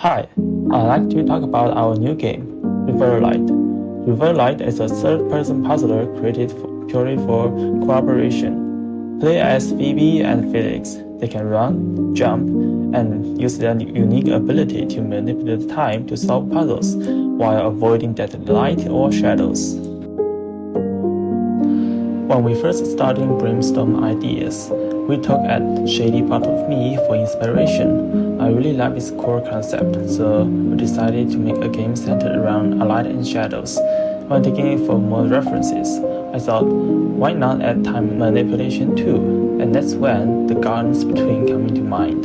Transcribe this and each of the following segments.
Hi, I'd like to talk about our new game, Rever Light. Rever Light is a third-person puzzler created purely for cooperation. Play as Phoebe and Felix. They can run, jump, and use their unique ability to manipulate time to solve puzzles while avoiding dead light or shadows. When we first started brainstorm ideas, we took at Shady Part of Me for inspiration. I really like its core concept, so we decided to make a game centered around light and shadows. When digging for more references, I thought, why not add time manipulation too? And that's when the Gardens Between came into mind.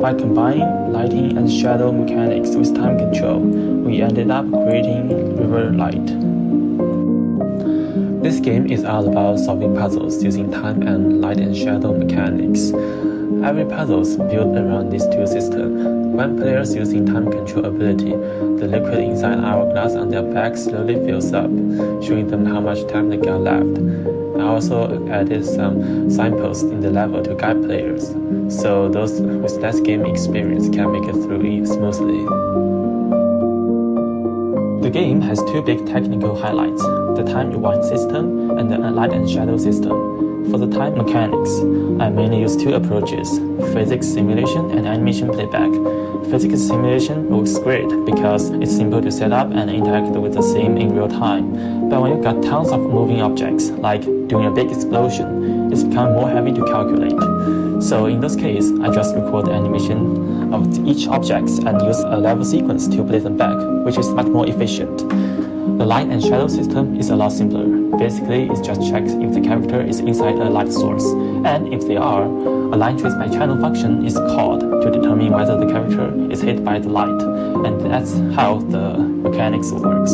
By combining lighting and shadow mechanics with time control, we ended up creating Rever Light. This game is all about solving puzzles using time and light and shadow mechanics. Every puzzle is built around these two systems. When players using time control ability, the liquid inside hourglass on their back slowly fills up, showing them how much time they got left. I also added some signposts in the level to guide players, so those with less game experience can make it through smoothly. The game has two big technical highlights, the time rewind system and the light and shadow system. For the time mechanics, I mainly use two approaches, physics simulation and animation playback. Physics simulation works great because it's simple to set up and interact with the scene in real time. But when you've got tons of moving objects, like doing a big explosion, it's become more heavy to calculate. So in this case, I just record the animation of each object and use a level sequence to play them back, which is much more efficient. The light and shadow system is a lot simpler. Basically, it just checks if the character is inside a light source, and if they are, a line trace by channel function is called to determine whether the character is hit by the light, and that's how the mechanics works.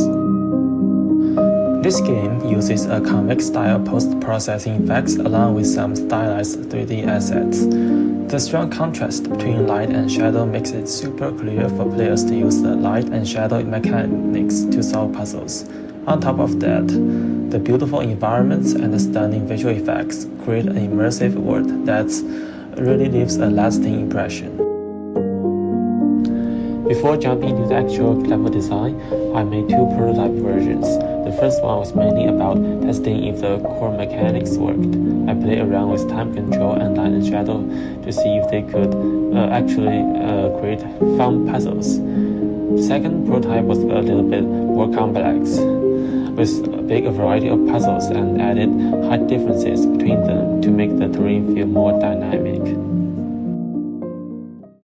This game uses a convex-style post-processing effects along with some stylized 3D assets. The strong contrast between light and shadow makes it super clear for players to use the light and shadow mechanics to solve puzzles. On top of that, the beautiful environments and the stunning visual effects create an immersive world that really leaves a lasting impression. Before jumping into the actual level design, I made two prototype versions. The first one was mainly about testing if the core mechanics worked. I played around with time control and light and shadow to see if they could actually create fun puzzles. The second prototype was a little bit more complex, with a big variety of puzzles and added height differences between them to make the terrain feel more dynamic.